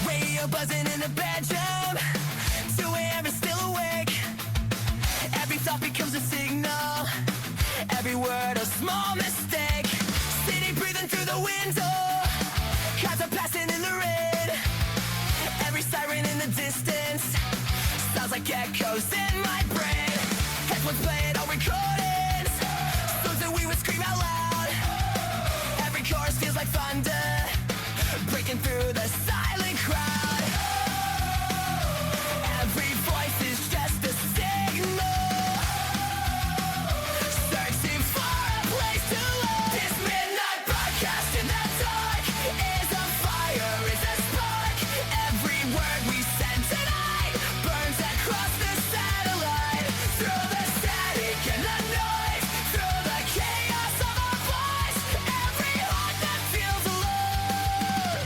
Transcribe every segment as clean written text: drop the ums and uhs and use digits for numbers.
Radio buzzing in the bedroom, 2 a.m. is still awake. Every thought becomes a signal, every word a small mistake. City breathing through the window, cars are passing in the rain. Every siren in the distance sounds like echoes in my brain. Headphones playing all recordings, songs that we would scream out loud. Every chorus feels like thunder, breaking through the silent crowd. Every voice is just a signal, searching for a place to live. This midnight broadcast in the dark is a fire, is a spark. Every word we send tonight burns across the satellite. Through the static and the noise, through the chaos of our voice, every heart that feels alone.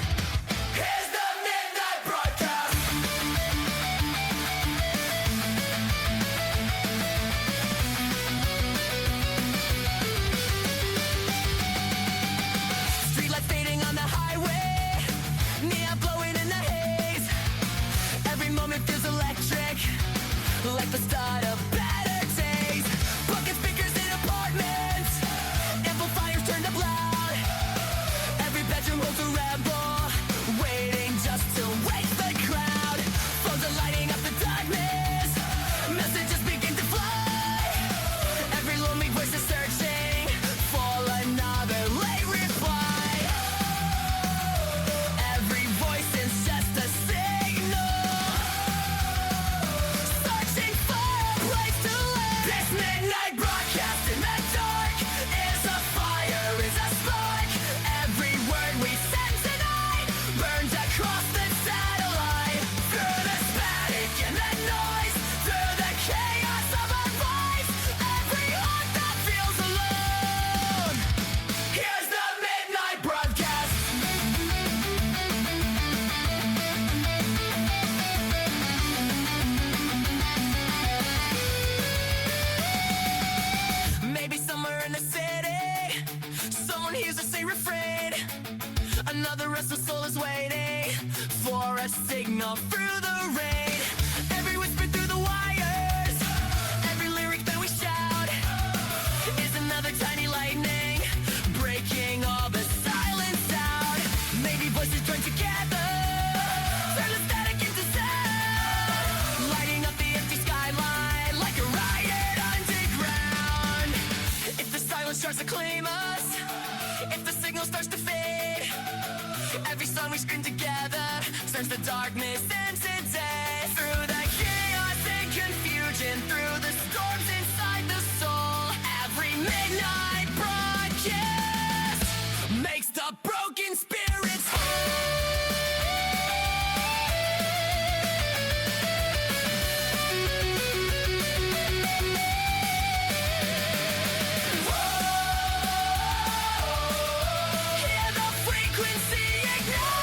Here's the midnight broadcast. Streetlights fading on the highway, neon blowing in the haze. Every moment feels electric, like the start of better days. Broken speakers in apartments, amplifiers turned up loud. Every bedroom holds a rebel, waiting just to wake the crowd. Phones are lighting up the darkness, messages begin to fly. Every lonely voice is searching for another late reply. Every voice is just a signal, searching for a place to live. This midnight broadcast in the dark is a fire, is a spark. Every word we send tonight burns across the satellite. Through the static and the noise, through the chaos of our voice, every heart that feels alone. Here's the midnight broadcast. Maybe somewhere in the city, someone hears us say refrain. Another restless soul is waiting for a signal through the rain. Every whisper through the wires, every lyric that we shout is another tiny lightning, breaking all the silence out. Maybe voices join together, turn the static into sound, lighting up the empty skyline like a riot underground. If the silence starts to claim us, if the signal starts to fade, every song we scream together turns the darkness into day. Through the chaos and confusion, through the storms inside the soul, every midnight broadcast makes the broken spirits whole. Hear the frequency ignite,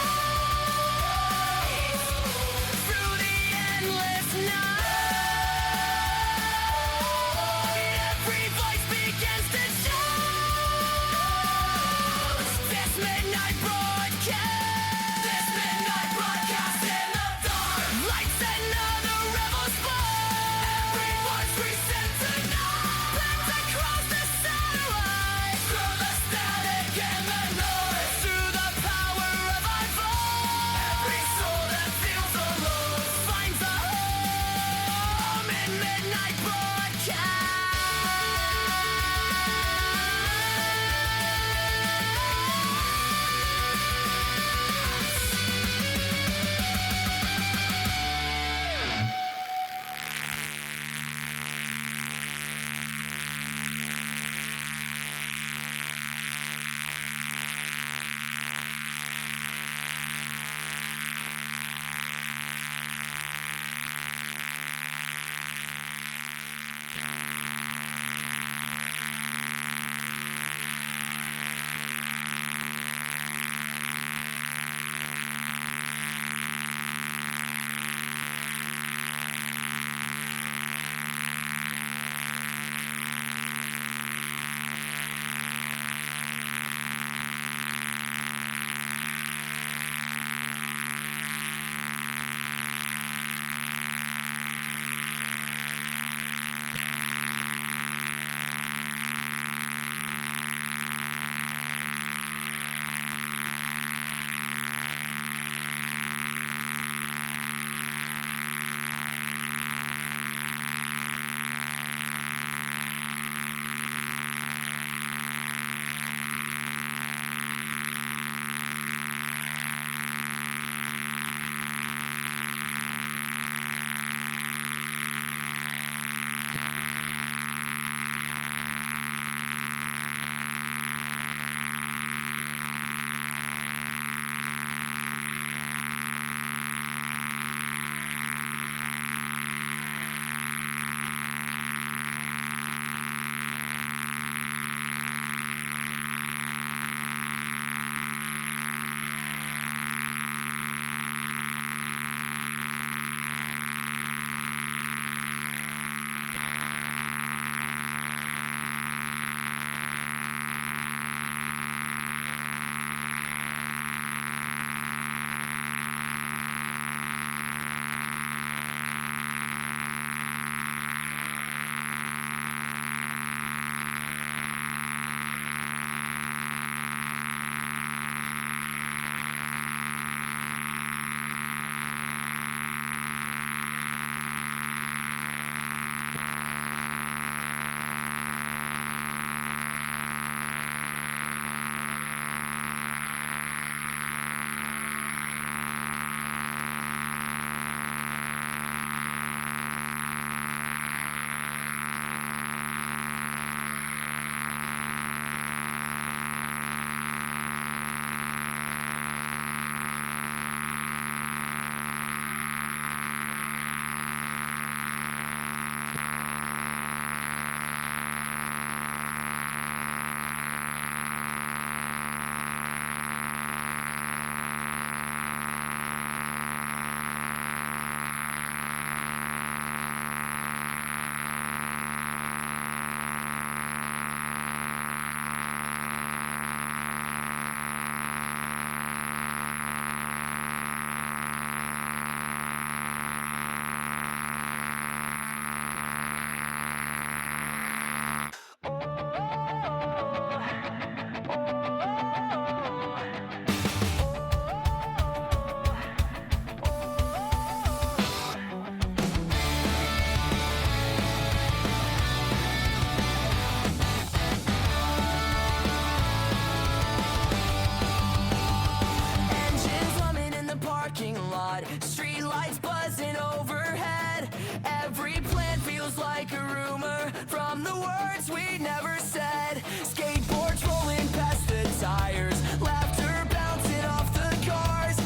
we never said. Skateboards rolling past the tires, laughter bouncing off the cars.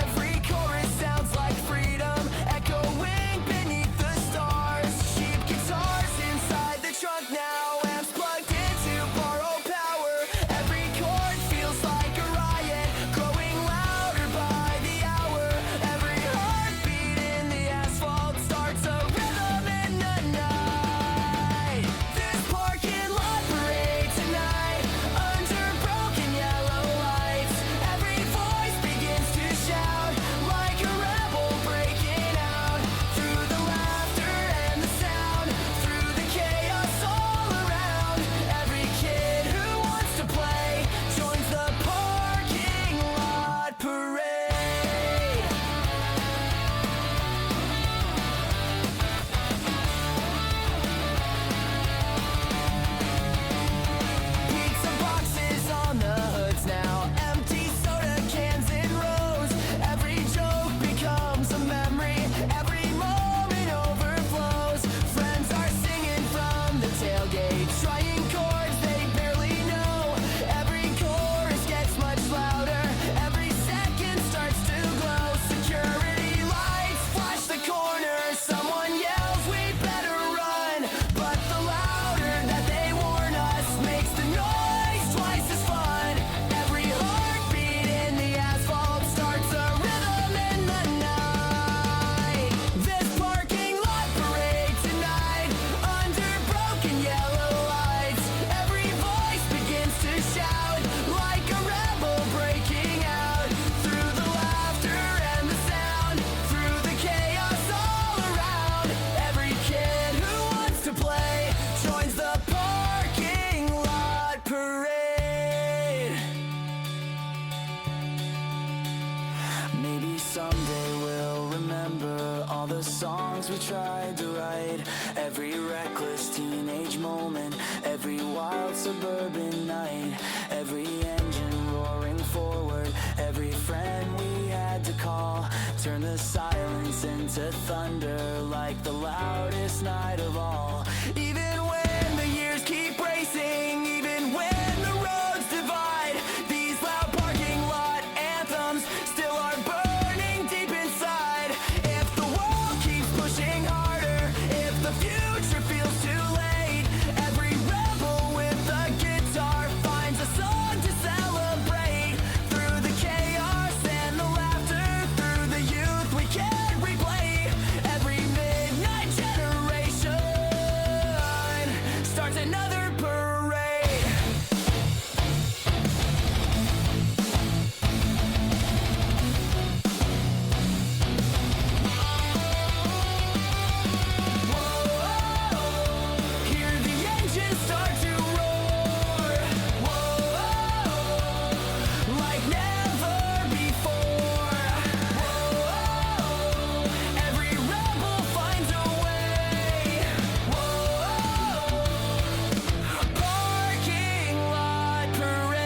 Every chorus sounds like freedom, echoing beneath the stars. Cheap guitars inside the trunk now, amps plugged in to borrow power. Every chord feels like a riot, growing louder by the hour. Every heartbeat in the asphalt starts a rhythm in the night. This parking lot parade tonight, under broken yellow lights. Every voice begins to shout, like a rebel breaking out. Through the laughter and the sound, through the chaos all around. Every kid who wants to play joins the parking lot parade. Pizza boxes on the hoods now, empty soda cans in rows. Every joke becomes a memory, every moment overflows. Friends are singing from the tailgate, trying chords they barely know. Every chorus gets much louder, every second starts to glow. Security lights flash the corner, someone yells we better run. But the louder that they warn us makes the noise twice as fun. Every heartbeat in the asphalt starts a rhythm in the night. This parking lot parade tonight, under broken yellow lights. Every voice begins to shout, like a rebel breaking out. Through the laughter and the sound, through the chaos all around. Every kid who wants to play joins the parking lot parade. Maybe someday we'll remember all the songs we tried to write. Every reckless teenage moment, every wild suburban night. Every engine roaring forward, every friend we had to call. Turn the silence into thunder like the loudest night of all. Even when the years keep racing, even when the roads divide, these loud parking lot anthems still are burning deep inside. If the world keeps pushing harder, if the future feels too late, every rebel with a guitar finds a song to celebrate. Through the chaos and the laughter, through the youth we can't replay. Every midnight generation starts another parade. Whoa, hear the engines start to roar. Whoa, like never before. Whoa, every rebel finds a way. Whoa, parking lot parade.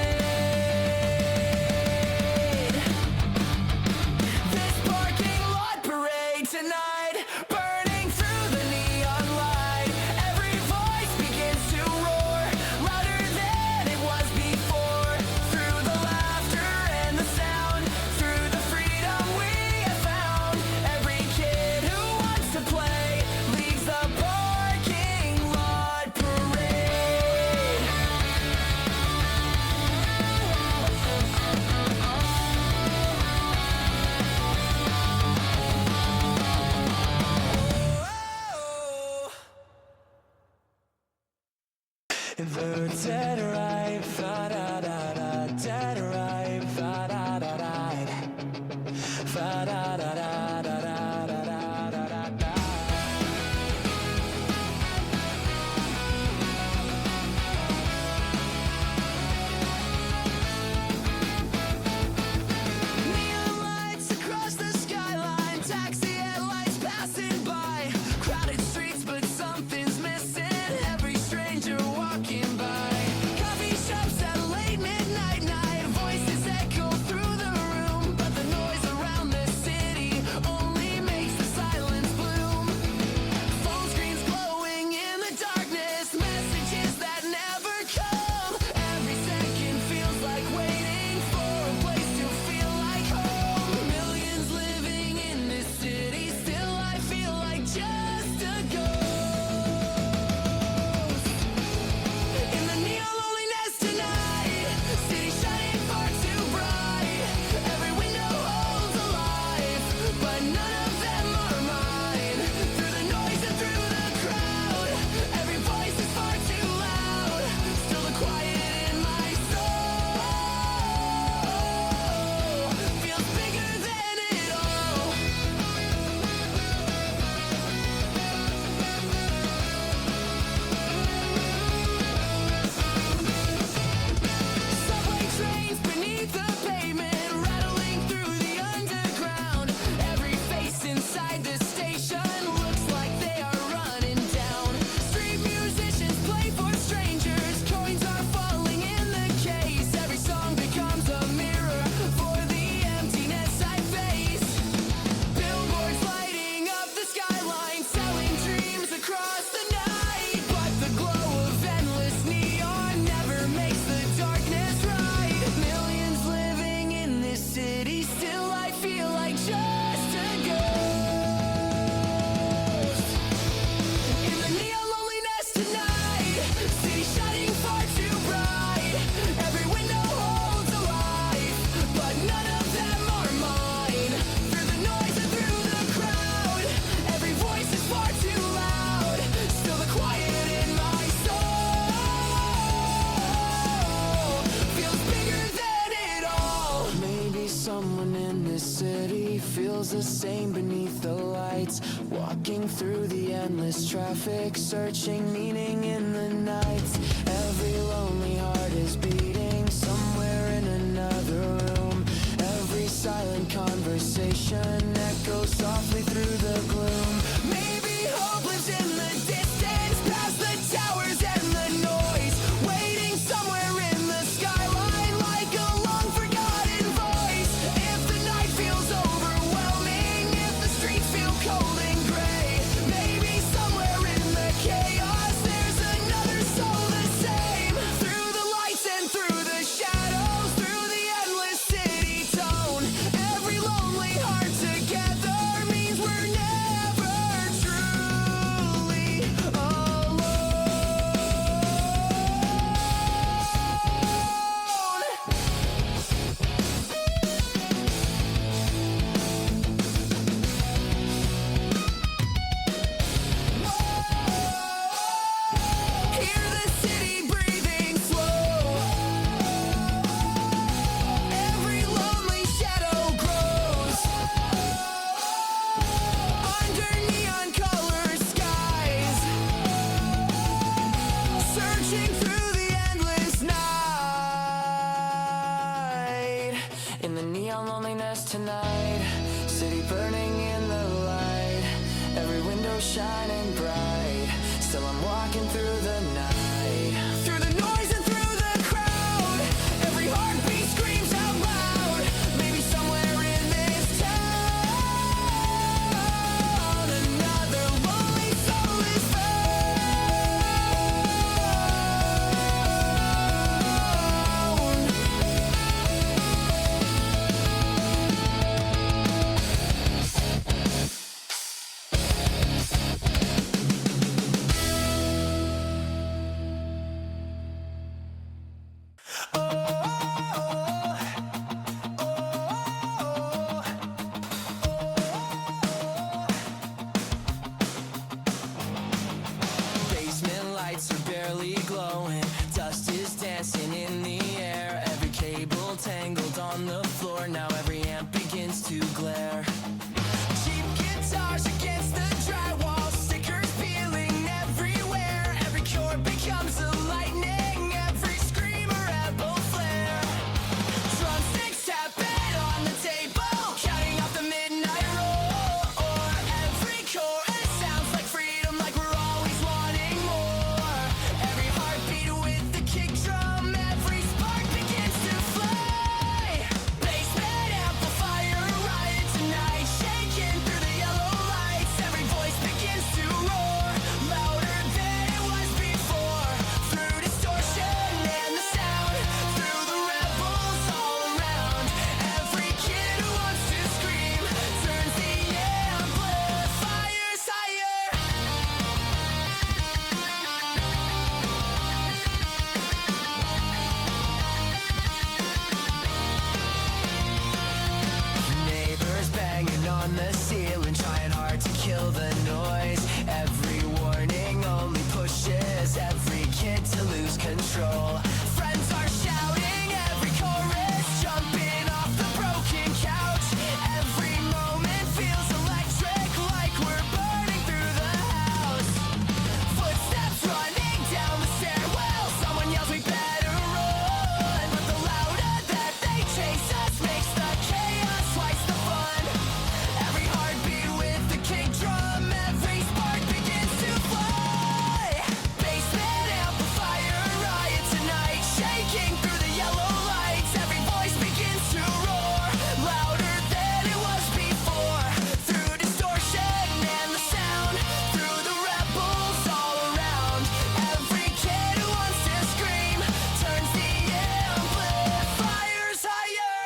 This parking lot parade tonight, burning through the neon light. Every voice begins to roar, louder than it was before. Through the laughter and the sound, through the freedom we have found. Every kid who wants to play leaves the parking lot parade. The dead arrive, fa-da-da-da, dead arrive, fa-da-da-da, fa-da-da-da-da-da-da-da-da-da. Neon lights across the skyline, taxi headlights passing by. Crowded streets, but something's missing. Every stranger walking by. Coffee feels the same beneath the lights. Walking through the endless traffic, searching meaning in the nights. Every lonely heart is beating somewhere in another room. Every silent conversation echoes softly through the gloom. Maybe hope lives in the distance, past the towers and the noise, waiting somewhere in the skyline like a long forgotten voice. If the night feels overwhelming, if the streets feel cold and gray, maybe somewhere in the chaos there's another soul the same. Through the lights and through the shadows, through the endless city tone, every lonely heart together means we're never truly alone. Hear the city breathing slow. Every lonely shadow grows under neon colored skies, searching through the endless night. In the neon loneliness tonight, city burning in the light, every window shining bright. Still I'm walking through the night, through the noise and through the crowd. Every heartbeat screams out loud. Maybe somewhere in this town, another lonely soul is basement lights are barely glowing. Dust is dancing in the air. Every cable tangled on the floor. Now every amp begins to glare. Cheap guitars against the drywall, stickers peeling everywhere. Every chord becomes a lightning, every scream a rebel flare. Drumsticks tapping on the table, counting off the midnight roar. Every chorus sounds like freedom, like we're always wanting more. Every heartbeat with the kick drum, every spark begins to fly. Basement amplifier riot tonight, shaking through the yellow lights. Every voice begins to roar, louder than it was before. Through distortion and the sound, through the rebels all around. Every kid who wants to scream turns the amplifiers higher. Neighbors banging on the ceiling, trying hard to kill the noise. Every warning only pushes every kid to lose control. Friends are shouting, every chorus jumping off the broken couch. Every moment feels electric, like we're burning through the house. Footsteps running down the stairwell, someone yells we better run. But the louder that they chase us makes the chaos twice the fun. Every heartbeat with the kick drum, every spark begins to fly. Basement amplifier riot tonight, shaking through the yellow lights. Every voice begins to roar, louder than it was before. Through distortion and the sound, through the rebels all around. Every kid who wants to scream turns the amplifiers higher.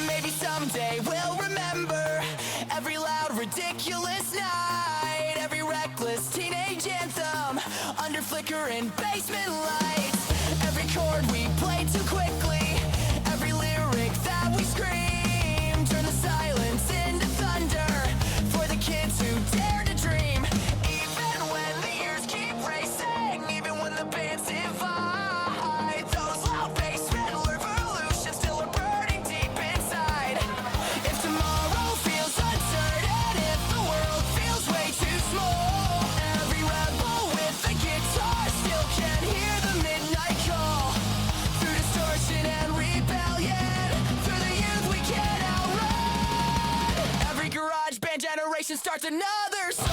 Maybe someday we'll remember every loud, ridiculous night, every reckless teenage anthem under flickering basement lights. Every chord we played too quickly, every lyric that we screamed. Turn the silence into thunder for the kids who dare to dream. Even when the years keep station starts another song.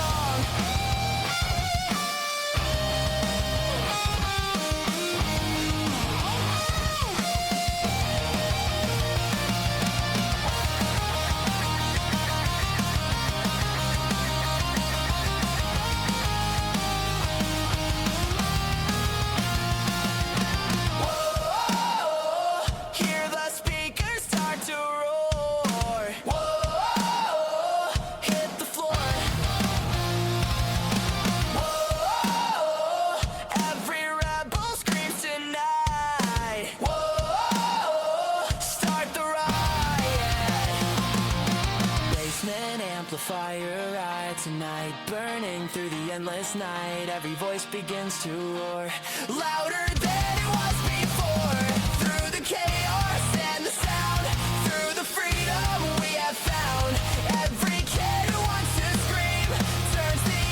Amplifier ride tonight, burning through the endless night. Every voice begins to roar, louder than it was before. Through the chaos and the sound, through the freedom we have found. Every kid who wants to scream turns the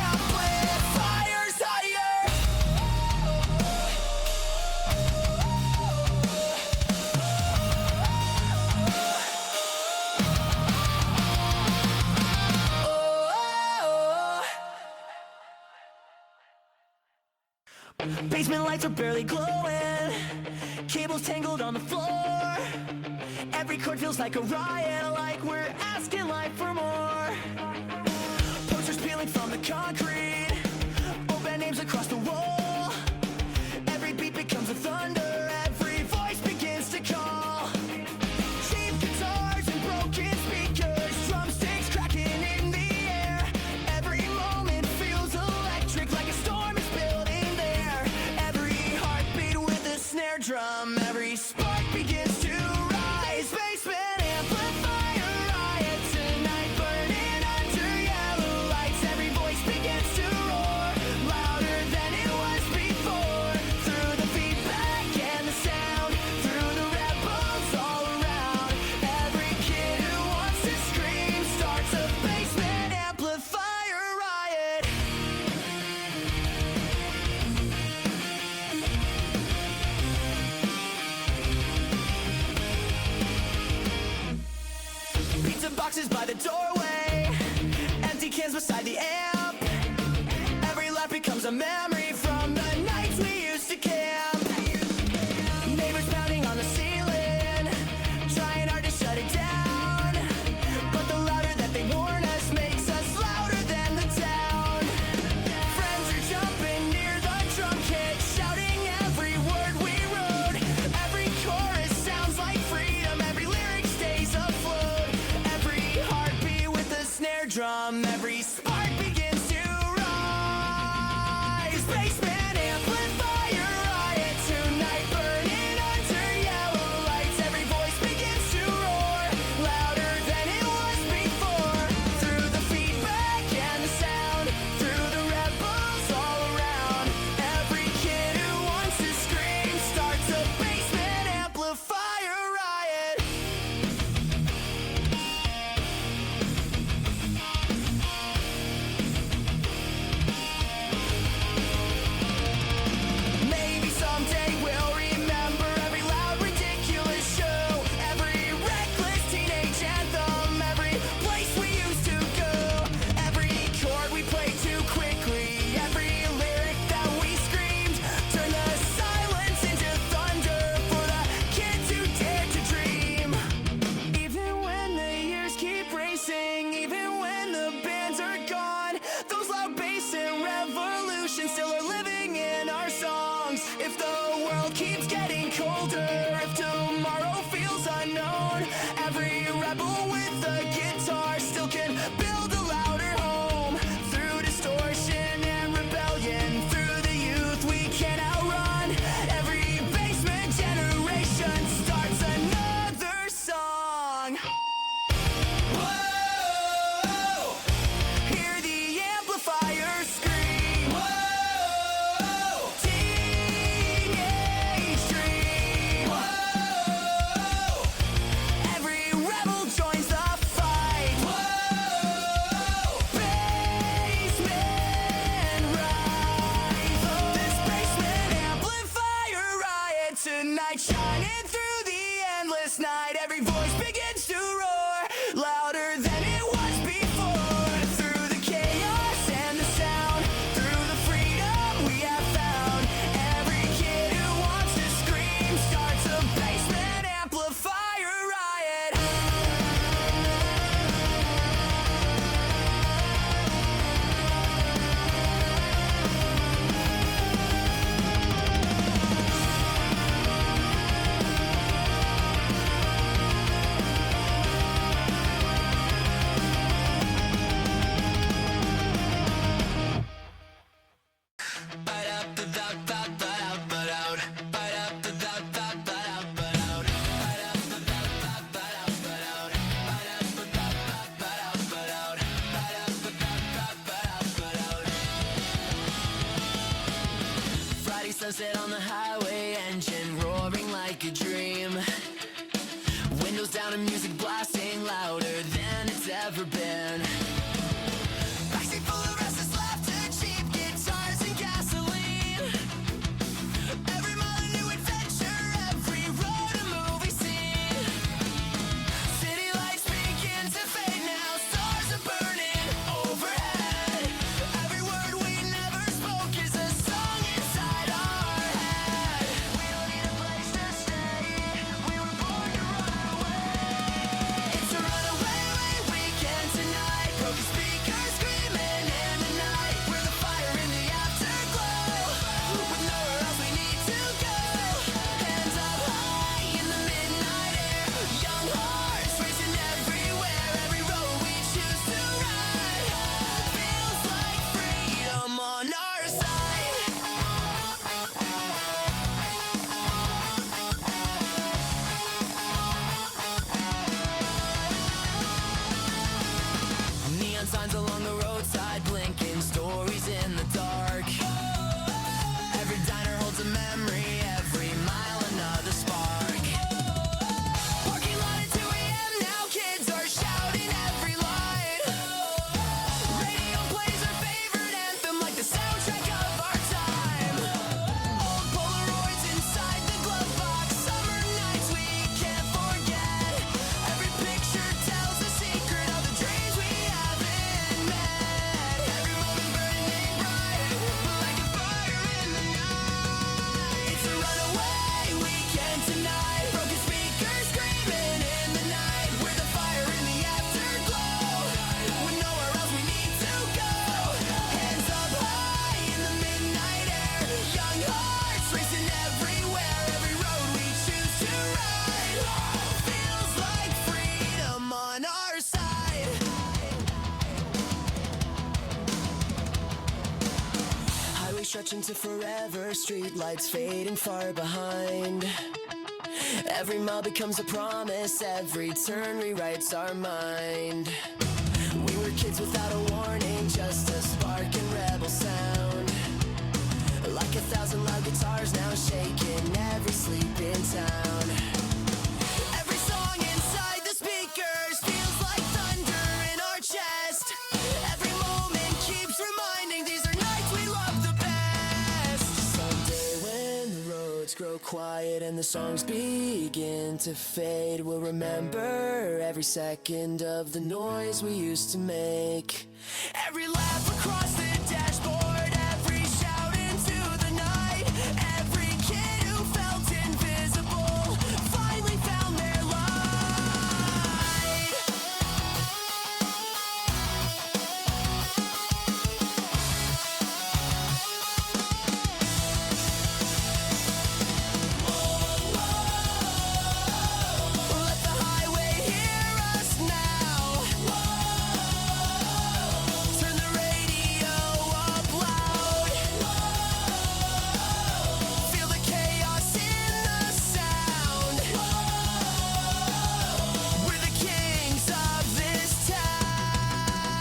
amplifiers higher. Basement lights are barely glowing, cables tangled on the floor. Every chord feels like a riot, like we're asking life for more. Posters peeling from the concrete, open names across the wall. Every beat becomes a thunder, every voice begins to call. Cheap guitars and broken speakers, drumsticks cracking in the air. Every moment feels electric, like a storm is building there. Every heartbeat with a snare drum, every spark begins to rise. Basement amplifier riot tonight, burning under yellow lights. Every voice begins to roar, louder than it was before. Through the feedback and the sound, through the rebels all around. Every kid who wants to scream starts a basement amplifier riot. Pizza boxes by the doorway, empty cans beside the amp. Every laugh becomes a memory from the nights we used to camp. Neighbors pounding on the ceiling, trying hard to shut it down. But the louder that they warn us makes us louder than the town. Friends are jumping near the drum kit, shouting every word we wrote. Every chorus sounds like freedom, every lyric stays afloat. Every heartbeat with a snare drum, every spark begins to rise. Basement amplifier riot tonight, burning under yellow lights. Every voice begins to roar, louder than it was before. Through the feedback and the sound, through the rebels all around. Every kid who wants to scream starts a basement amplifier riot. Sunset on the highway, engine roaring like a dream. Windows down and music blasting louder than it's ever been. Backseat full of restless laughter, cheap guitars and gasoline. Every mile a new adventure, every road a movie scene. City lights begin to fade now, stars are burning overhead. Every word we never spoke is a song inside our head. We don't need a place to stay, we were born to run away. It's a runaway weekend tonight, broken speakers screaming in the night. We're the fire in the afterglow, with nowhere else we need to go. Hands up high in the midnight air, young hearts racing everywhere. Every road we choose to ride feels like freedom on our side. Neon signs along the roadside, blinking stories in the dark. Every diner holds a memory, every mile another spark. Parking lot at 2 a.m. now, kids are shouting every line. Radio plays our favorite anthem like the soundtrack of our time. Old Polaroids inside the glove box, summer nights we can't forget. Every picture tells a secret of the dreams we haven't met. Every moment burning bright, like a fire in the night. It's a runaway weekend tonight, broken speakers screaming in the night. We're the fire in the afterglow, with nowhere else we need to go. Hands up high in the midnight air, young hearts racing everywhere. Every road we choose to ride feels like freedom on our side. Highway stretching to forever, street lights fading far behind. Every mile becomes a promise, every turn rewrites our mind. We were kids without a warning, just a spark and rebel sound. Like 1,000 loud guitars now shaking every sleep in town. Every song inside the speakers feels like thunder in our chest. Every moment keeps reminding these are nights we love the best. Someday when the roads grow quiet and the songs begin to fade, we'll remember every second of the noise we used to make. Every laugh across the dashboard, every shout into the night. Every kid who felt invisible finally found their light. Let the highway hear us now. Turn the radio up loud. Feel the chaos in the sound. We're the kings of this town.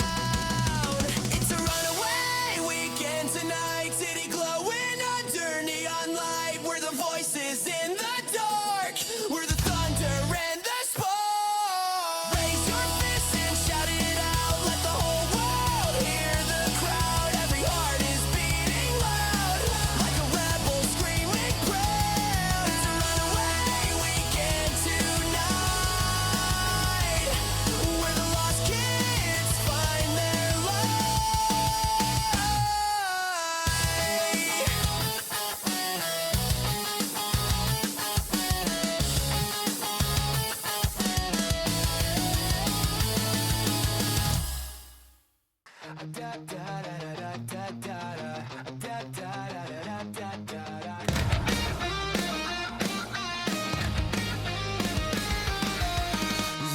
It's a runaway weekend tonight, city glowing under neon light. We're the voices in the dark, we're the thunder and the spark. Raise your fists and shout it out, let the whole world hear the crowd. Every heart is beating loud, like a rebel screaming proud. It's a runaway weekend tonight, where the lost kids find their light.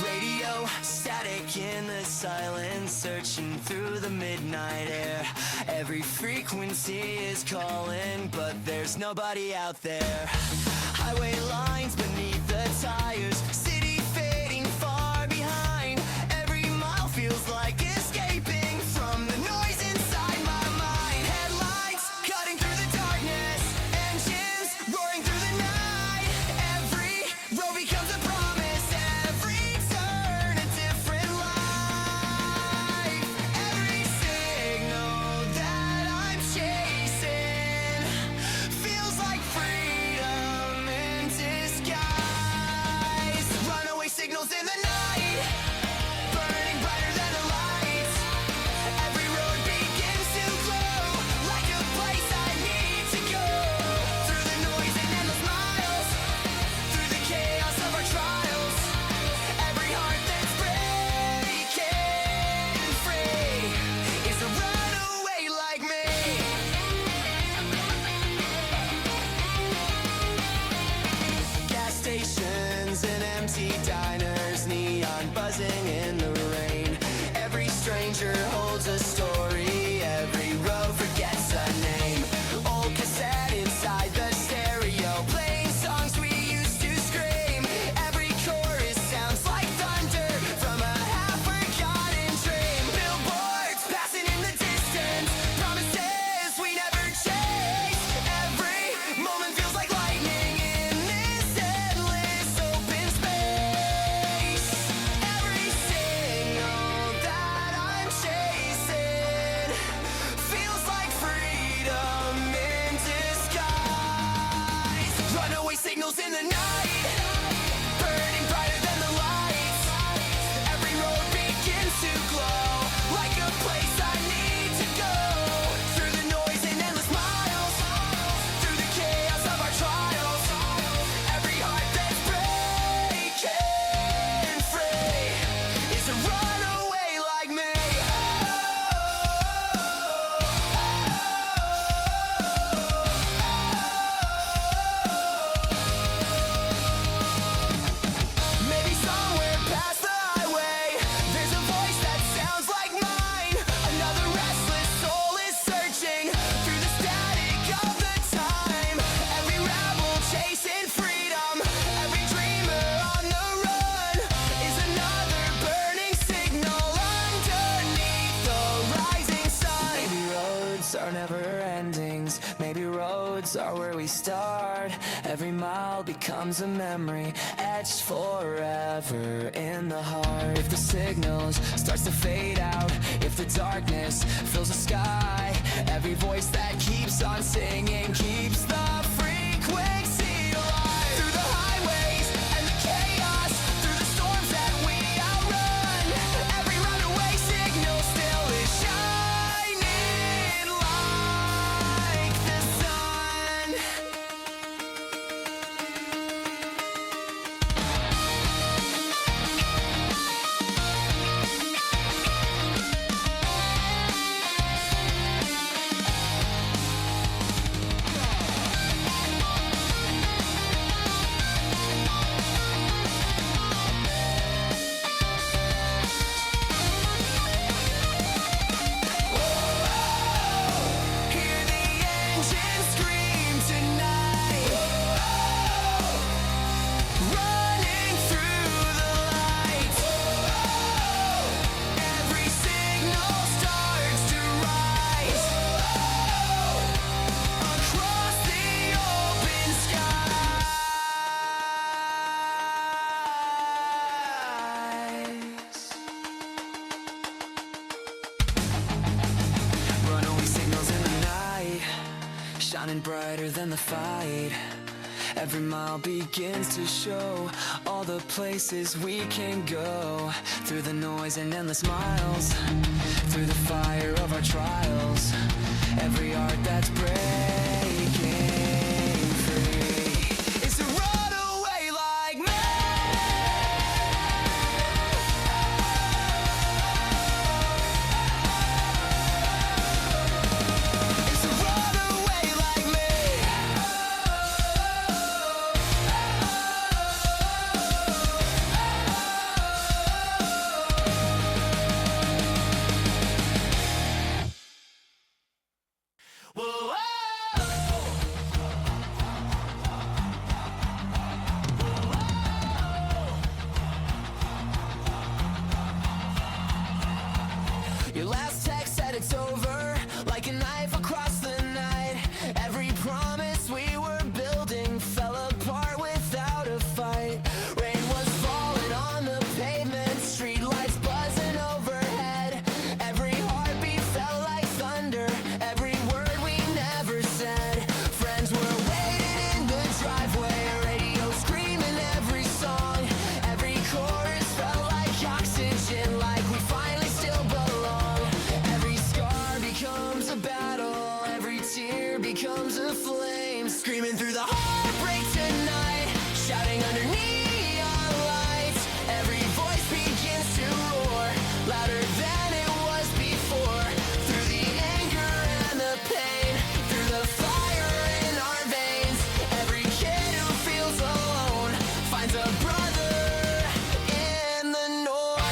Radio static in the silence, searching through the midnight air. Every frequency is calling, but there's nobody out there. Highway lines beneath the tires, city fading far behind. Every mile feels like escaping from the noise inside my mind. Headlights cutting through the darkness, engine buzzing in the rain. Every stranger holds a story, every road forgets a name. Old cassette inside the stereo, playing songs we used to scream. Every chorus sounds like thunder from a half-forgotten dream. Billboards passing in the distance, promises we never chase. Every moment feels like lightning in this endless open space. Every signal that I'm chasing feels like freedom in disguise. Runaway signals in the night, burning brighter than the lights. Every road begins to glow, like a place I need to go. Through the noise and endless miles, through the chaos of our trials. Every heart that's breaking free is a runaway like me. Maybe somewhere past the highway, there's a voice that sounds like mine. Another restless soul is searching through the static of the time. Every rebel chasing freedom, every dreamer on the run is another burning signal underneath the rising sun. Maybe roads are never endings, maybe roads are where we start. Every mile becomes a memory, etched forever in the heart. If the signals starts to fade out, if the darkness fills the sky, every voice that keeps on singing keeps the frequency alive. Through the highways and the chaos, through the storms that we outrun, every runaway signal still is shining like the sun. Hear the engine scream tonight, running through the lights. Every signal starts to rise across the open skies. Runaway signals in the night, shining brighter than the fight. Every mile begins to show all the places we can go. Through the noise and endless miles, through the fire of our trials. Every heart that's breaking free is a runaway like me. It's a runaway like me. Whoa, your last text said it's over, like a knife across the night. Every promise we were building fell apart without a fight. Rain was falling on the pavement, street lights buzzing overhead. Every heartbeat felt like thunder, every word we never said. Friends were waiting in the driveway, radio screaming every song. Every chorus felt like oxygen, like we finally still belong. Every scar becomes a battle, every tear becomes a flame. Screaming through the heartbreak tonight, shouting under neon lights. Every voice begins to roar, louder than it was before. Through the anger and the pain, through the fire in our veins. Every kid who feels alone finds a brother in the noise.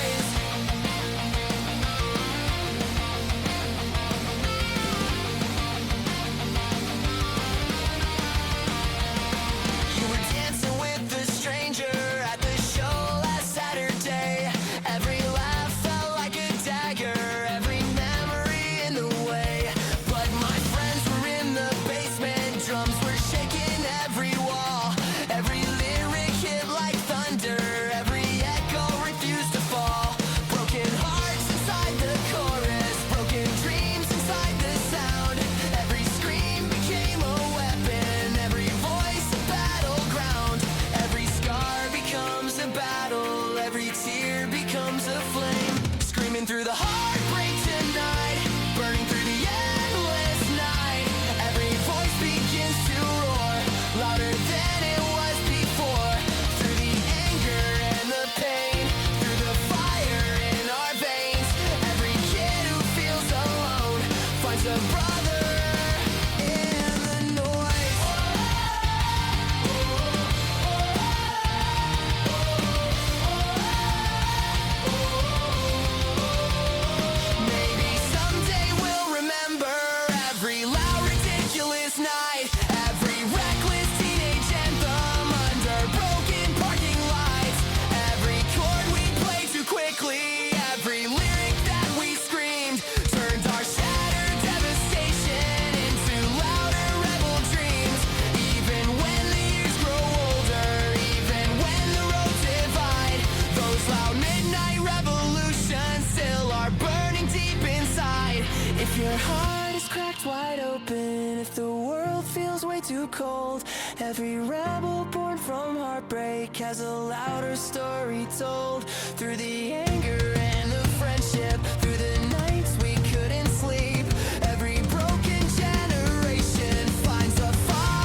your heart is cracked wide open, if the world feels way too cold, every rebel born from heartbreak has a louder story told. Through the anger and the friendship, through the nights we couldn't sleep, every broken generation finds a fire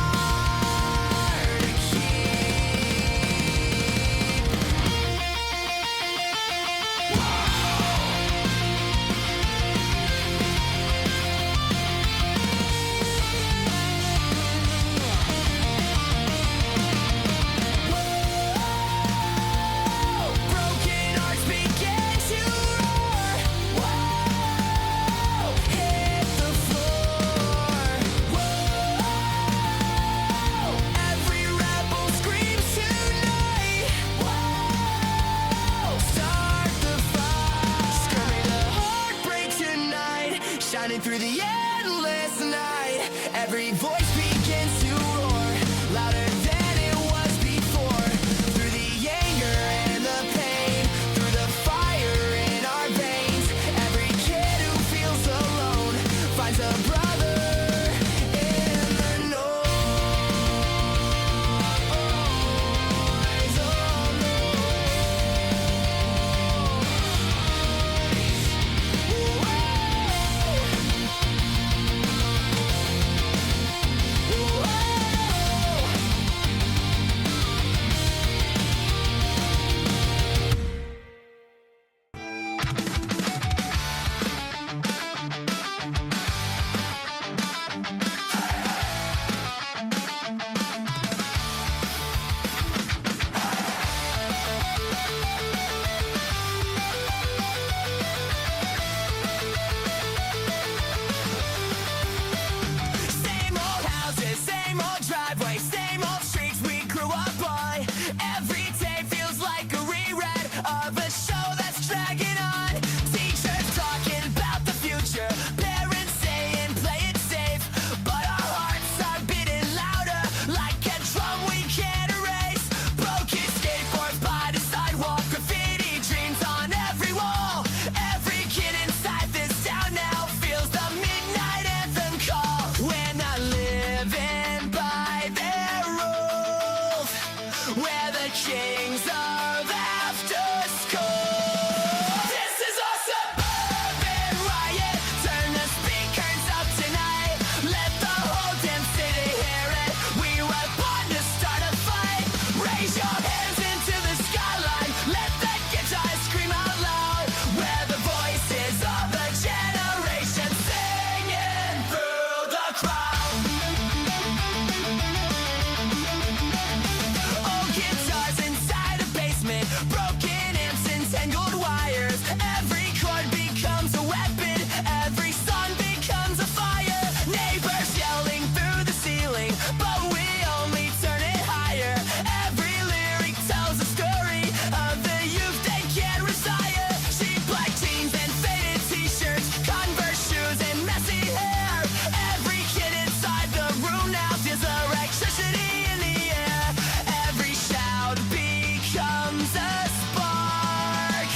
to keep. Broken hearts begin to roar. Whoa, hit the floor. Whoa, every rebel screams tonight. Whoa, start the fire. Screaming the heartbreak tonight, shining through the endless night. Every voice begins to roar, louder than it was before. Through the anger and the pain, through the fire in our veins, every kid who feels alone finds a brother in the noise. Oh, same old houses, same old driveways, same old streets we grew up on. Every day feels like a reread of a show that's dragging on. Teachers talking about the future, parents saying play it safe, but our hearts are beating louder like a drum we can't erase. Broken skateboards by the sidewalk, graffiti dreams on every wall. Every kid inside this town now feels the midnight anthem call. We're not living by their rules, we're the kings of after school. This is our suburban riot, turn the speakers up tonight, let the whole damn city hear it. We were born to start a fight, raise your hands into the skyline, let the guitars scream out loud. We're the voices of the generation singing through the crowd. Old guitars inside a basement, broken amps and tangled wires. Every chord becomes a weapon, every song becomes a fire. Neighbors yelling through the ceiling, but we only turn it higher. Every lyric tells a story of the youth they can't retire. Cheap black jeans and faded t-shirts, Converse shoes and messy hair. Every kid inside the room now feels electricity in the air. Every shout becomes a spark,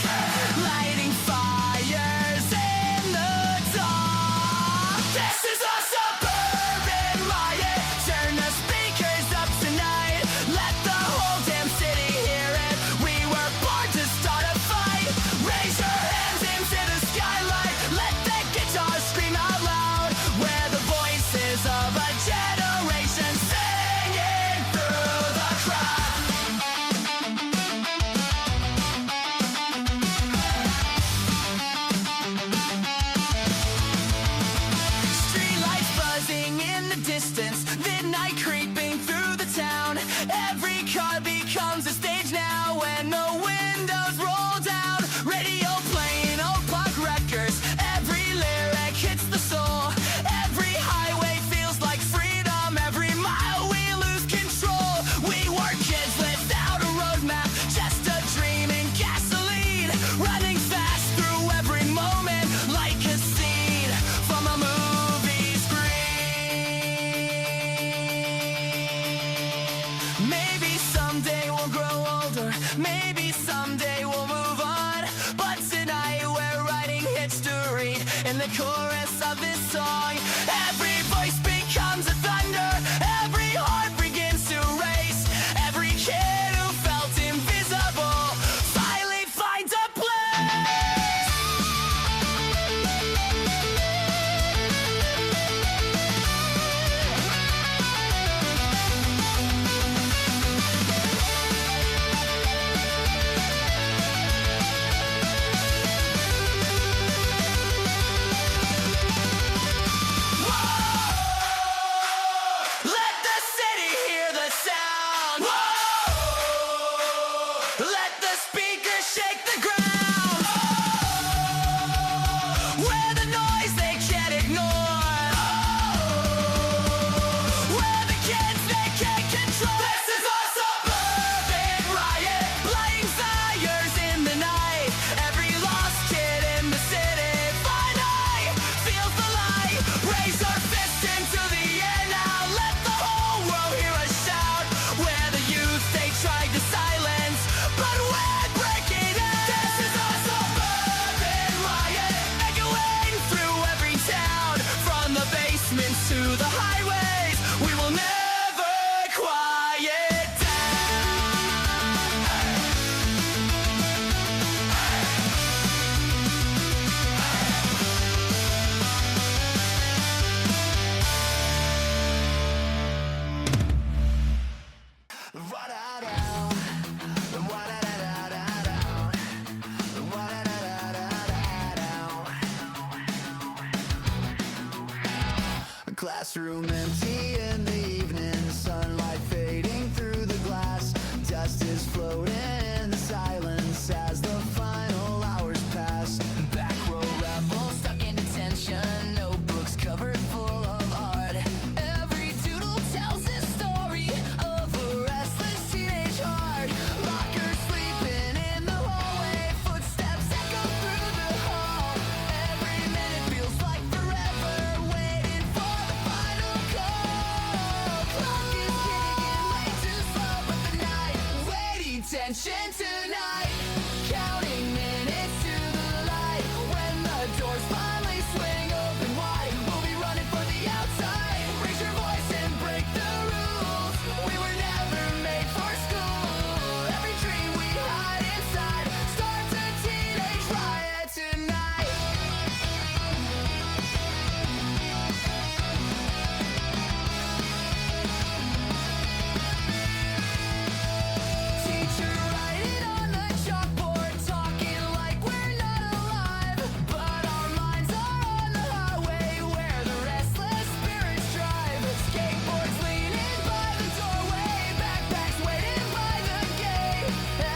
lighting fires in the dark. This is our suburban riot, turn the speakers up tonight, let the whole damn city hear it. We were born to start a fight, raise your hands into the skylight, let the guitars scream out loud. We're the voices of a generation singing through the crowd. Streetlights buzzing in the distance, midnight creeping through the town. Every car becomes a stage now when the windows roll down. Radio playing old punk records, every lyric hits the soul. Every highway feels like freedom, every mile we lose control. We were kids without a roadmap, just a dream in gasoline, running fast through every moment like a scene from a movie screen. Maybe someday we'll grow older, maybe someday we'll move on, but tonight we're writing history in the chorus of this classroom empty in the evening, sunlight fading through the glass. Dust is floating in the silence as the final hours pass. Back row rebel stuck in detention, notebooks covered full of art. Every doodle tells his story of a restless teenage heart. Lockers sleeping in the hallway, footsteps echo through the hall. Every minute feels like forever, waiting for the final call. Clock is ticking way too slow, but the night waiting tension tonight. Counting minutes to the light. When the doors finally swing open wide, we'll be running for the outside. Raise your voice and break the rules. We were never made for school. Every dream we hide inside starts a teenage riot tonight. Teacher writing on the chalkboard, talking like we're not alive. But our minds are on the highway where the restless spirits drive. Skateboards leaning by the doorway, backpacks waiting by the gate.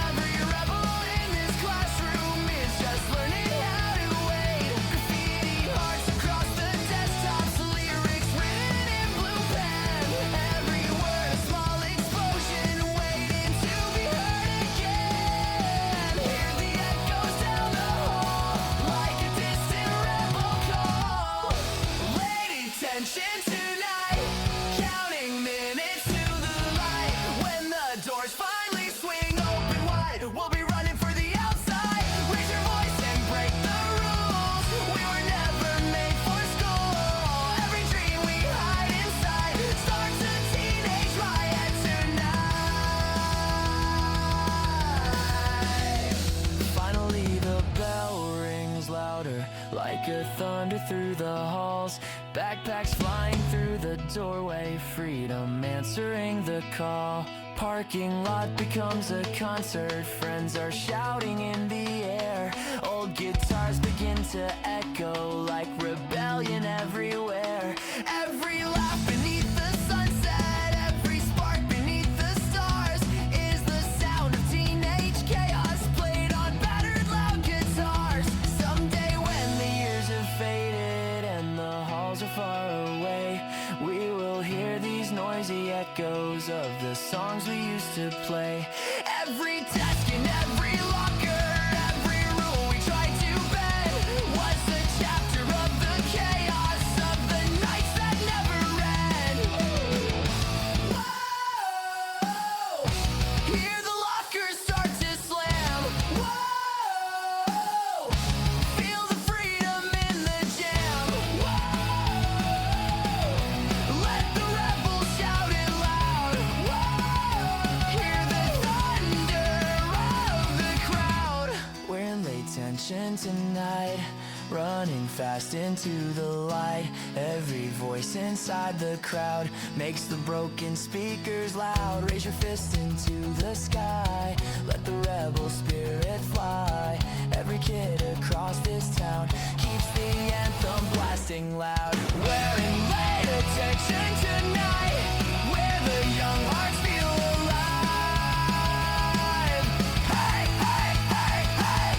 Every rebel in this classroom is just learning how to wait. Graffiti hearts across the desktops, lyrics written in blue pen. Every word a small explosion, waiting to be heard again. Hear the echoes down the hall, like a distant rebel call. Lady tension tonight, counting minutes to the light. When the doors finally swing open wide, we'll be running for the outside. Raise your voice and break the rules. We were never made for school. Every dream we hide inside starts a teenage riot tonight. Finally the bell rings louder, like a thunder through the halls. Backpacks flying through the doorway, freedom answering the call. Parking lot becomes a concert, friends are shouting in the air. Old guitars begin to echo like rebellion everywhere. Every laugh beneath the sunset, every spark beneath the stars is the sound of teenage chaos played on battered loud guitars. Someday when the years have faded and the halls are far away, we will hear these noisy echoes of the songs we used to play. Every desk and every locker, every rule we tried to bend was a chapter of the chaos of the nights that never end. Whoa! Hear the lockers start to slam. Whoa! Feel the freedom in the jam. Whoa! Let the rebels shout it loud. Whoa! Hear the thunder of the crowd. We're in late tension tonight, running fast into the light. Every voice inside the crowd makes the broken speakers loud. Raise your fist into the sky, let the rebel spirit fly. Every kid across this town keeps the anthem blasting loud. We're in late attention tonight, where the young hearts feel alive. Hey, hey, hey, hey.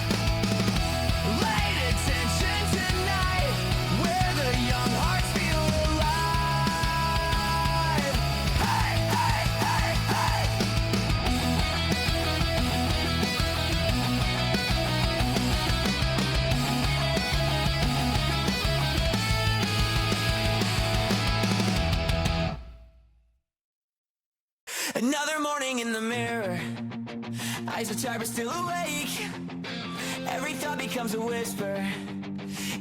Late attention tonight, where the young hearts feel alive. Hey, hey, hey, hey. Another morning in the mirror, eyes are tired but still awake. Every thought becomes a whisper,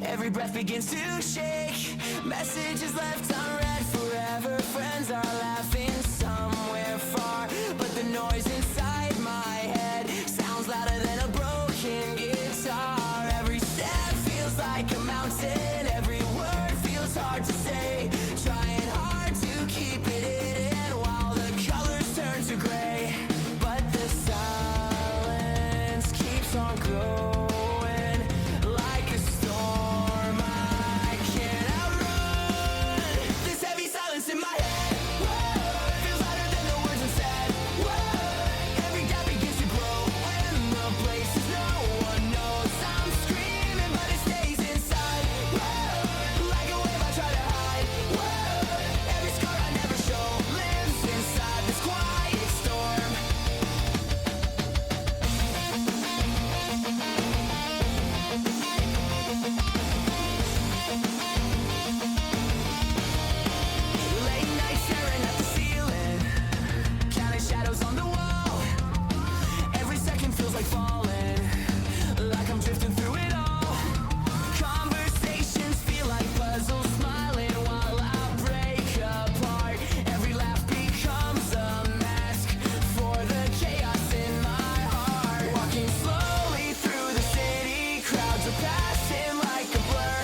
every breath begins to shake. Messages left unread forever, friends are laughing somewhere far. But the noise inside my head sounds louder than a broken guitar. Every step feels like a mountain, every word feels hard to say. Trying hard to keep it hidden while the colors turn to gray. But the silence keeps on growing like a storm I can't outrun. This heavy passing like a blur.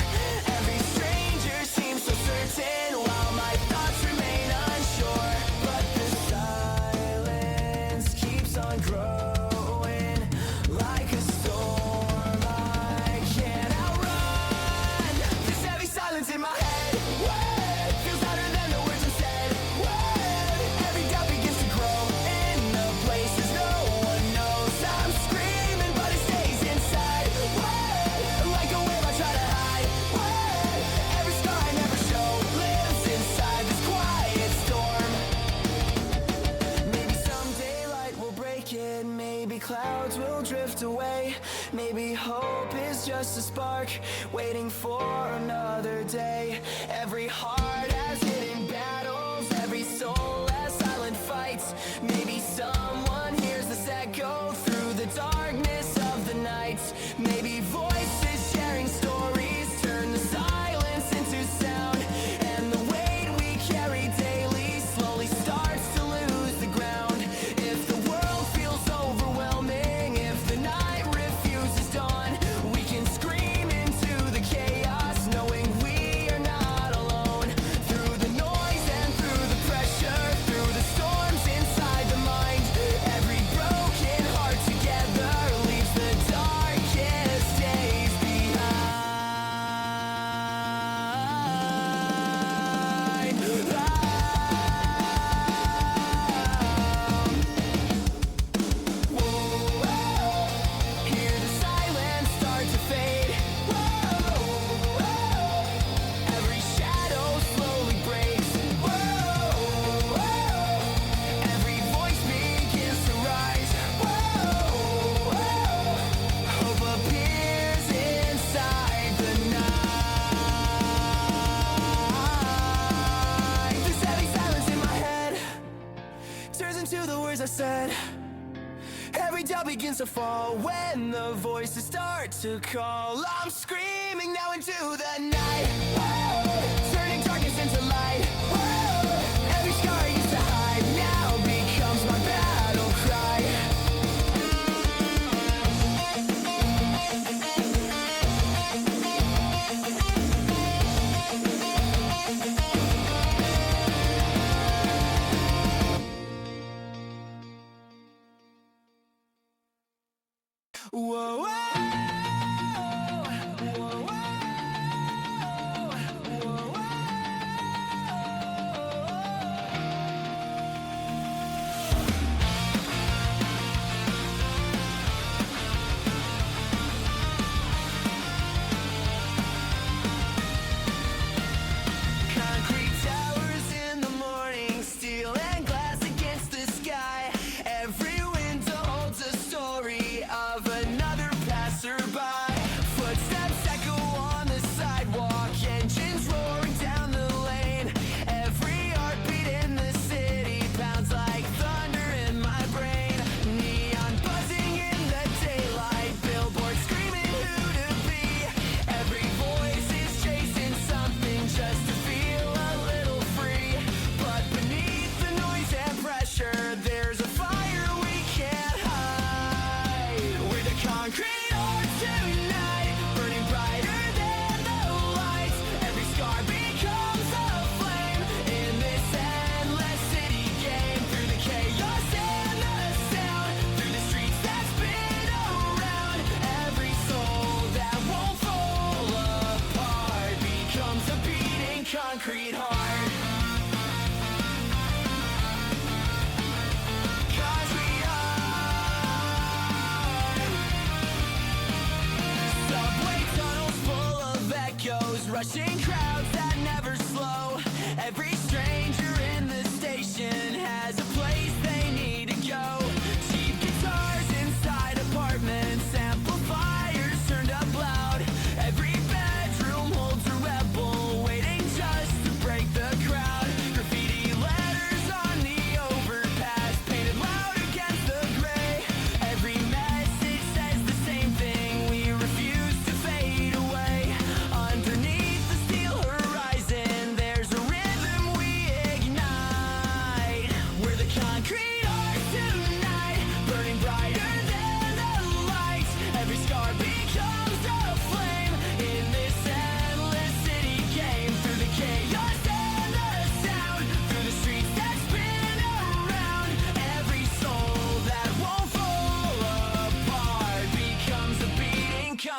Every stranger seems so certain, while my thoughts remain unsure. But the silence keeps on growing, like a storm I can't outrun. This heavy silence in my head, feels louder than the words I've said. Every doubt begins to grow in the places no one knows. I'm screaming, but it stays inside. Like a wave I try to hide. Every scar I never show lives inside this quiet storm. Maybe some daylight will break it. Maybe clouds will drift away. Maybe hope is just a spark waiting for another day. Every heart has hidden battles, every soul has silent fights. Maybe someone hears this echo through the darkness of the night. Maybe voices sharing stories turn the silence into sound, and the weight we carry daily slowly starts to lose the ground. If the world feels overwhelming, if the night refuses dawn, we can scream into the chaos, knowing we are not alone. Through the noise and through the pressure, through the storms inside the mind, every broken heart together leaves the darkest days behind. Hear the silence start to fade. Every shadow slowly breaks. Every voice begins to rise. Hope appears inside the night. This heavy silence in my head turns into the words I said. Every doubt begins to fall when the voices start to call. I'm screaming now into the night, turning darkness into light. Every scar I used to hide now becomes my battle cry. Whoa, whoa, whoa, whoa, whoa. Concrete towers in the morning, steel and glass against the sky. Every window holds a story of another passerby. Footsteps echo on the sidewalk, engines roaring down the lane. Every heartbeat in the city pounds like thunder in my brain. Neon buzzing in the daylight, billboards screaming who to be. Every voice is chasing something just to feel a little free. But beneath the noise and pressure, there's a fire we can't hide. We're the concrete hearts tonight, burning brighter than the lights. Every scar becomes a flame in this endless city game. Through the chaos and the sound, through the streets that spin around, every soul that won't fall apart becomes a beating concrete heart. Concrete heart. Subway tunnels full of echoes, rushing crowds that never slow. Every stranger in the station has a place they need to go. Cheap guitars inside apartments, amplifiers turned up loud. Every bedroom holds a rebel waiting just to break the crowd. Graffiti letters on the overpass, painted loud against the gray. Every message says the same thing, we refuse to fade away. Underneath the steel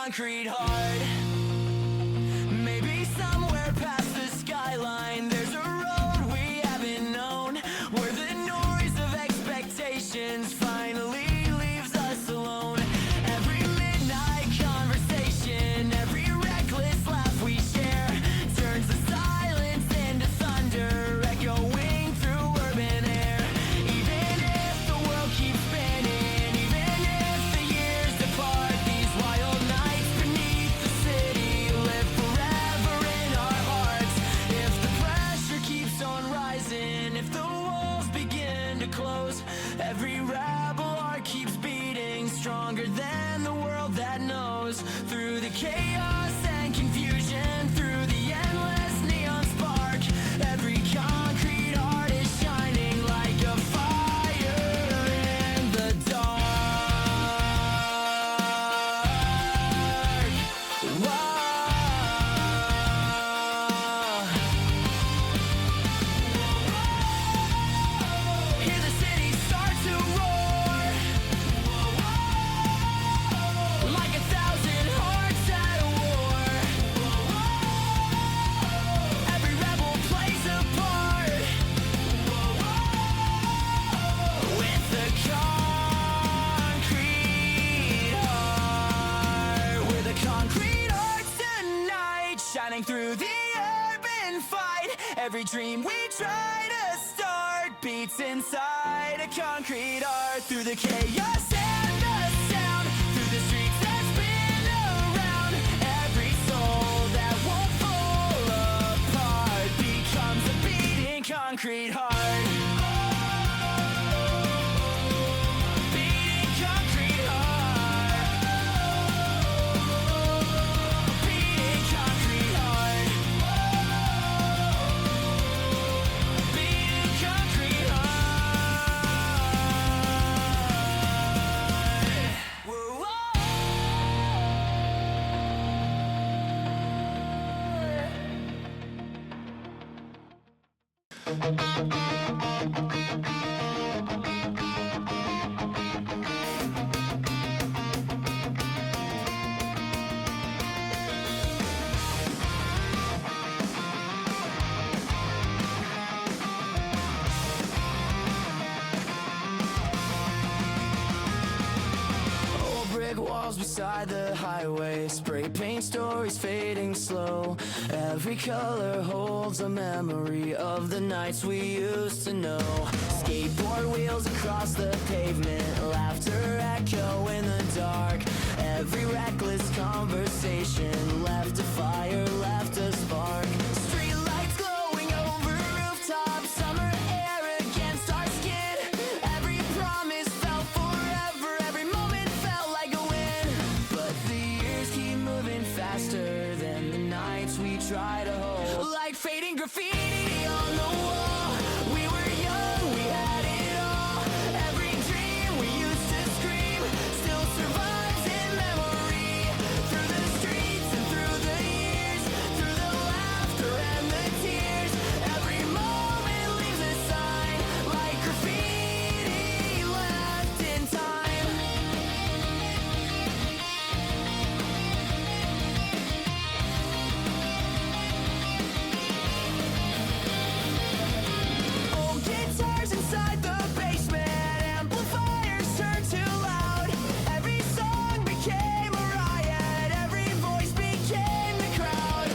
concrete heart. Maybe somewhere past the skyline there's a road we haven't known, where the noise of expectations finally leaves us alone. Every midnight conversation, every reckless laugh we share, turns the silence into thunder, echoing through urban air. Even if the world keeps spinning, even if the years depart, these wild nights beneath the city live forever in our hearts. If the pressure keeps on rising, if the walls begin to close, every rebel heart keeps beating stronger than the world that knows. Through the chaos and confusion, through the endless neon spark, every concrete heart is shining like a fire in the dark. Whoa. Hear the city start to roar, like 1,000 hearts at war. Every rebel plays a part, with a concrete heart. With a concrete heart tonight, shining through the urban fight. Every dream we try to start beats inside a concrete heart. Through the chaos and the sound, through the streets that spin around, every soul that won't fall apart becomes a beating concrete heart. Beating concrete heart. Beating concrete heart. Beating concrete heart. Whoa, whoa. Old brick walls beside the highway, spray paint stories fading slow. Every color holds a memory of the nights we used to know. Skateboard wheels across the pavement, laughter echo in the dark. Every reckless conversation left a fire, left a spark. Street lights glowing over rooftops, summer air against our skin. Every promise felt forever, every moment felt like a win. But the years keep moving faster than the nights we try to hold. Like fading graffiti on the wall, we were young, we had it all. Every dream we used to scream still survives in memory. Through the streets and through the years, through the laughter and the tears, every moment leaves a sign like graffiti left in time. Old guitars inside the basement, amplifiers turned too loud. Every song became a riot, every voice became the crowd.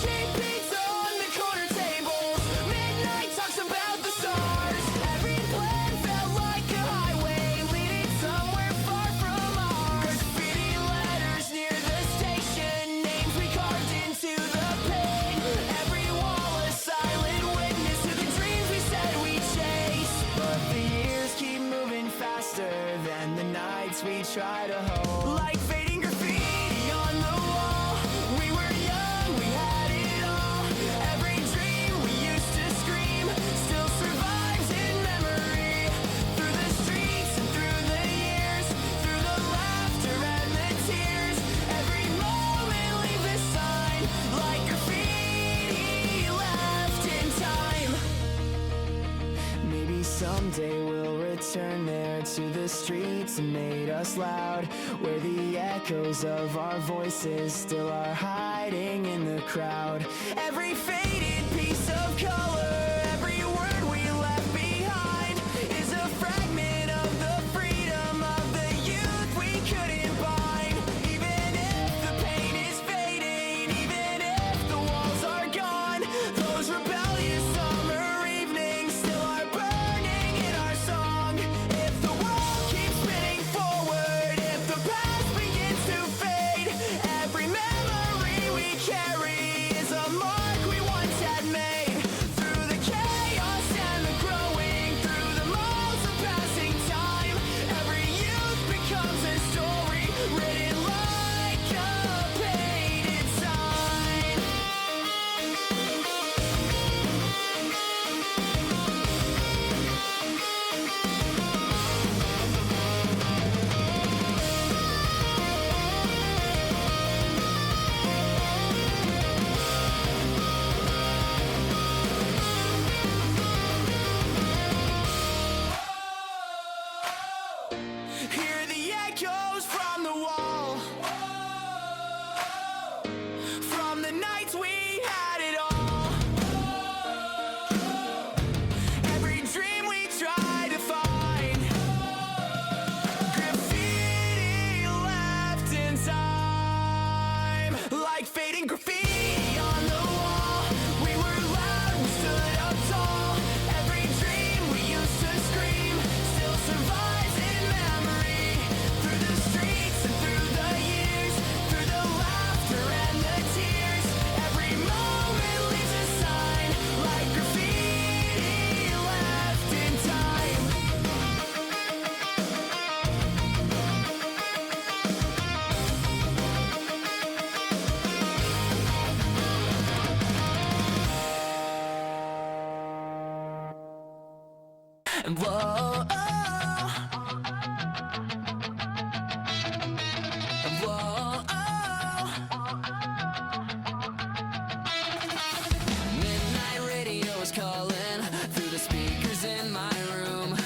Cheap beats on the corner tables, midnight talks about the stars. Every plan felt like a highway leading somewhere far from ours. Graffiti letters near the station, names we carved into the pain. Every wall a silent witness to the dreams we said we'd chase. But the years keep moving faster than the nights we try to hold. Like fading graffiti on the wall, we were young, we had it all. Every dream we used to scream still survives in memory. Through the streets and through the years, through the laughter and the tears, every moment leaves a sign like graffiti left in time. Maybe someday we'll return returned there to the streets and made us loud, where the echoes of our voices still are hiding in the crowd. Every faded piece of color, every word we left behind is a fragment of the freedom of the youth we couldn't bind. Even if the pain is fading, even if the walls are gone, those rebellious summer evenings still are burning in our song. If the world keeps spinning forward, if the past begins to fade, every memory we carry is a mark we once had made. Through the chaos and the growing, through the miles of passing time, every youth becomes a story written like a painted sign. Hear the echoes from the wall, from the nights we had it all. Every dream we tried to find, graffiti left in time. Like fading graffiti on the wall, we were loud, we stood up tall. Every dream we used to scream still survives in memory. Through the streets and through the years, through the laughter and the tears, every moment leaves a sign, like graffiti left in time. And whoa, and whoa, midnight radio is calling through the speakers in my room.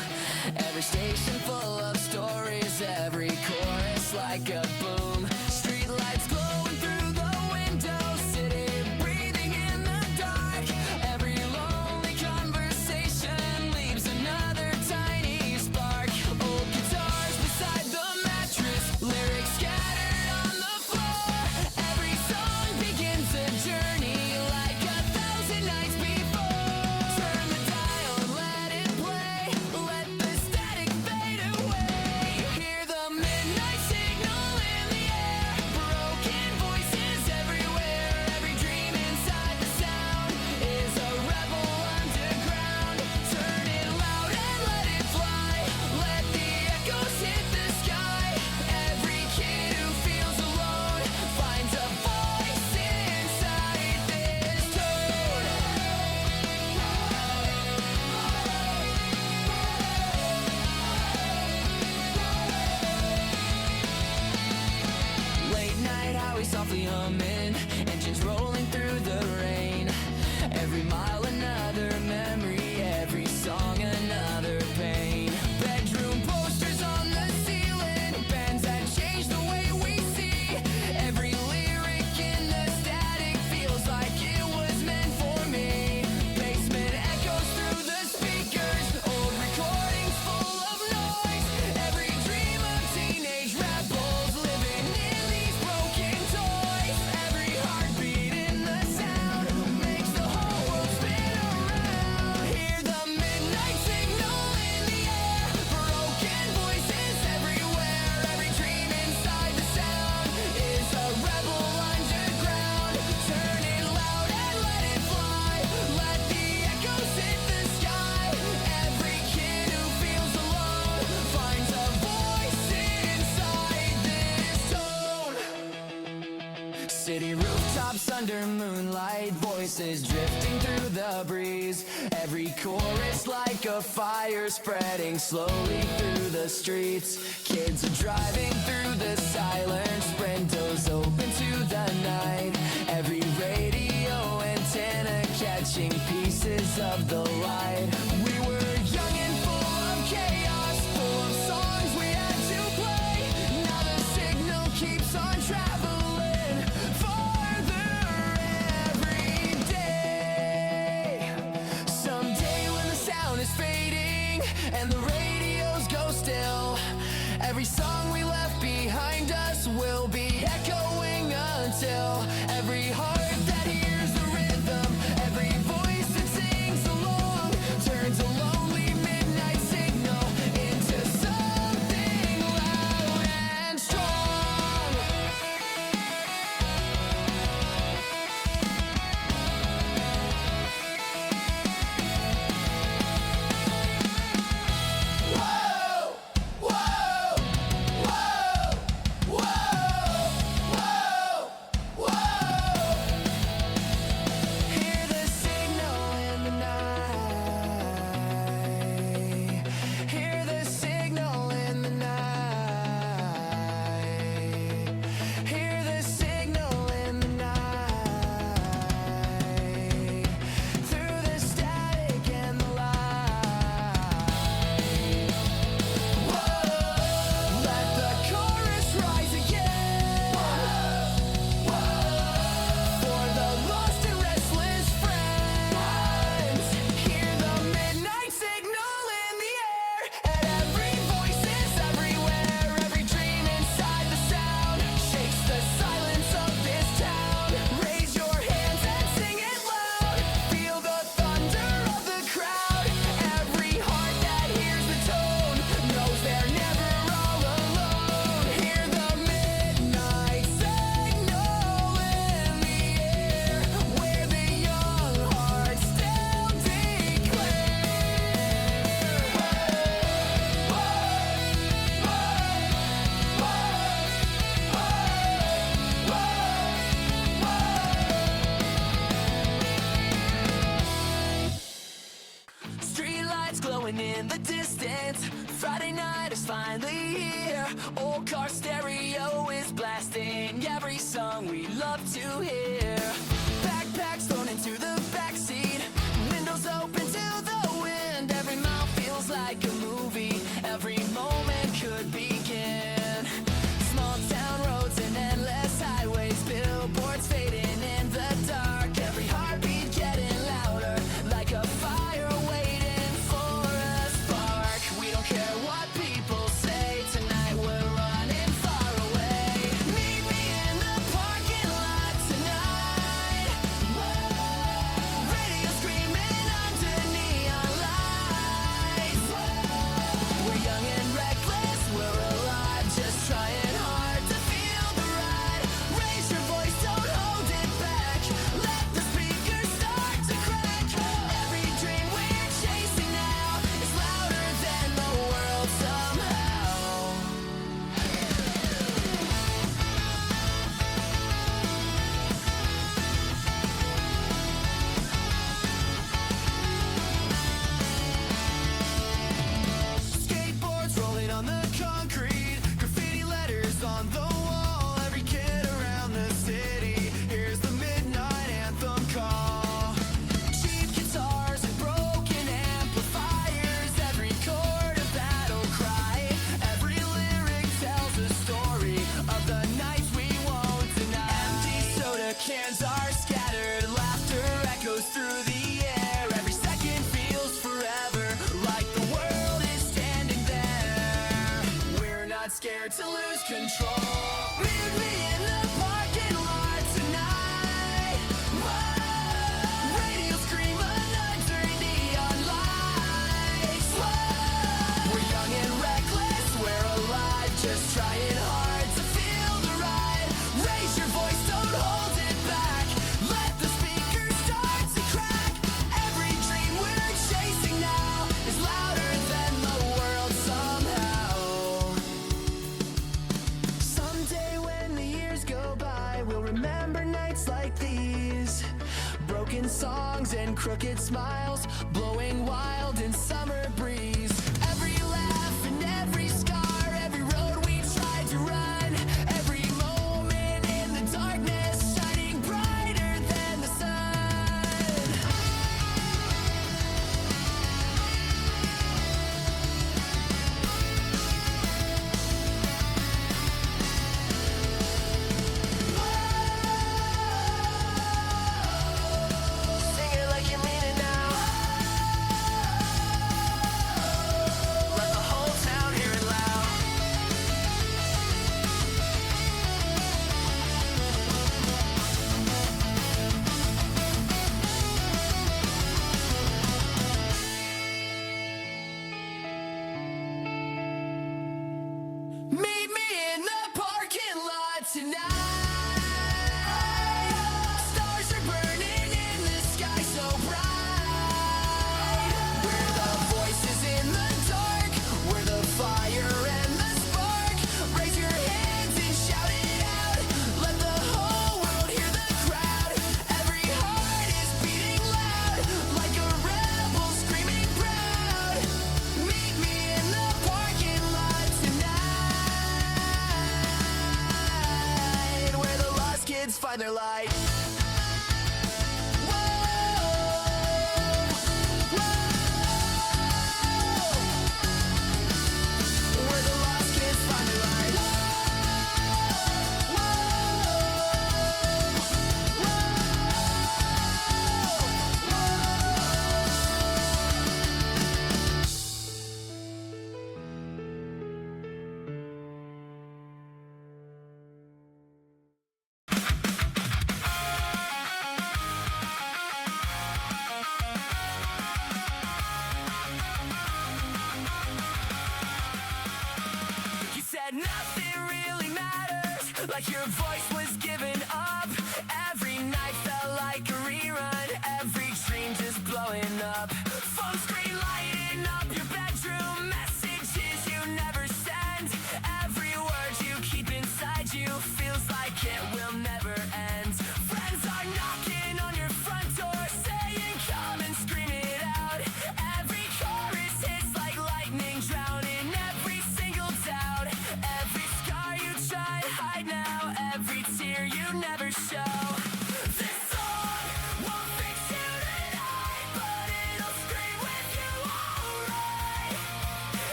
Every station full of stories, every chorus like a boom. Streetlights glowing through the windows, city breathing in the dark. Every lonely conversation leaves another tiny spark. Old guitars beside the mattress, lyrics scattered on the floor. Every song begins a journey like 1,000 nights before. Turn the dial and let it play, let the static fade away. Hear the midnight signal in the air, broken voices everywhere. Every dream inside the sound is a rebel underground. Turn it loud and let it fly, let the echoes hit the sky. Every kid who feels alone finds a voice inside this tone. Late night highway softly humming, engines rolling through the rain. Every mile another memory, every song another pain. Bedroom posters on the ceiling, pens that change the way we see. Every lyric in the static feels like it was meant for me. Basement echoes through the speakers, old recordings full of noise. Every dream of teenage rebels living in these broken toys. Every heartbeat in the sound makes the whole world spin around. Hear the midnight signal in the air, broken voices everywhere. Every dream inside the sound is a rebel underground. Turn it loud and let it fly, let the echoes hit the sky. Every kid who feels alone finds a voice inside this tone. City rooftops under moonlight, voices drifting through the breeze. Every chorus like a fire spreading slowly through the streets. Kids are driving through the silence, windows open to the night. Every radio antenna catching pieces of the light. We were young and full of chaos, night is finally here. Old car stereo is blasting every song we love to hear. Backpacks thrown into the backseat, windows open to the wind. Every mile feels like a movie, every moment could begin. Small town roads and endless highways, billboards fading in the dark. Every heartbeat getting louder, like a fire waiting for a spark. We don't care what people say, tonight we're running far away. Meet me in the parking lot tonight. Whoa. Radio screaming under neon lights. Whoa. We're young and reckless, we're alive, just trying hard to feel the ride. Raise your voice, don't hold it back, let the speakers start to crack. Every dream we're chasing now is louder than the world somehow. Skateboards rolling on the concrete, graffiti letters on the wall. Every kid around the city hears the midnight anthem call. Cheap guitars and broken amplifiers, every chord a battle cry. Every lyric tells a story of the nights we won't deny. Empty soda cans are scattered, laughter echoes through the air. Every second feels forever, like the world is standing there. We're not scared to lose control. Meet me in the parking lot tonight. Whoa. Radio scream under neon lights. Whoa. We're young and reckless, we're alive, just trying hard to feel the ride. Raise your voice, don't hold it back, let the speakers start to crack. Every dream we're chasing now is louder than the world somehow. Someday when the years go by, we'll remember nights like these. Broken songs and crooked smiles, blowing wild in summer breeze. Every laugh and every scar, every road we tried to run. Every moment in the darkness, shining brighter than the sun. Sing it like you mean it now. Let the whole town hear it loud. Meet me in the parking lot tonight. Stars are burning in the sky so bright. We're the voices in the dark, we're the fire and the spark. Raise your hands and shout it out, let the whole world hear the crowd. Every heart is beating loud, like a rebel screaming proud. Meet me in the parking lot tonight, where the lost kids find their light.